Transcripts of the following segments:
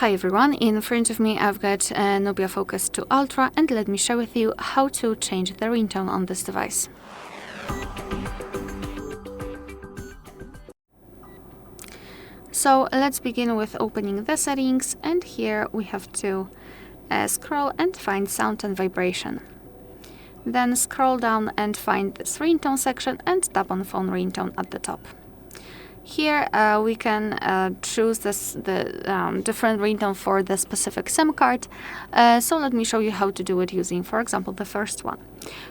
Hi everyone, in front of me I've got NUBIA Focus 2 Ultra, and let me share with you how to change the ringtone on this device. So let's begin with opening the settings, and here we have to scroll and find sound and vibration. Then scroll down and find this ringtone section and tap on phone ringtone at the top. Here we can choose the different ringtone for the specific SIM card. So let me show you how to do it using, for example, the first one.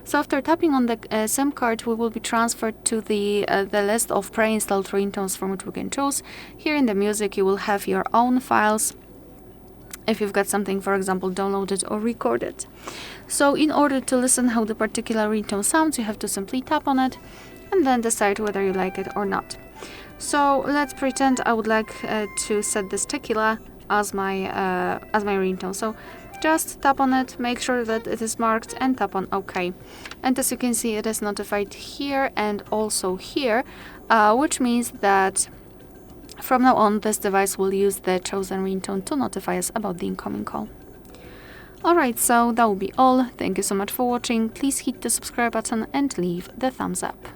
So after tapping on the SIM card, we will be transferred to the list of pre-installed ringtones from which we can choose. Here in the music, you will have your own files, if you've got something, for example, downloaded or recorded. So in order to listen how the particular ringtone sounds, you have to simply tap on it and then decide whether you like it or not. So let's pretend I would like to set this tequila as my ringtone. So just tap on it, make sure that it is marked, and tap on OK. And as you can see, it is notified here and also here, which means that from now on this device will use the chosen ringtone to notify us about the incoming call. Alright, so that will be all. Thank you so much for watching. Please hit the subscribe button and leave the thumbs up.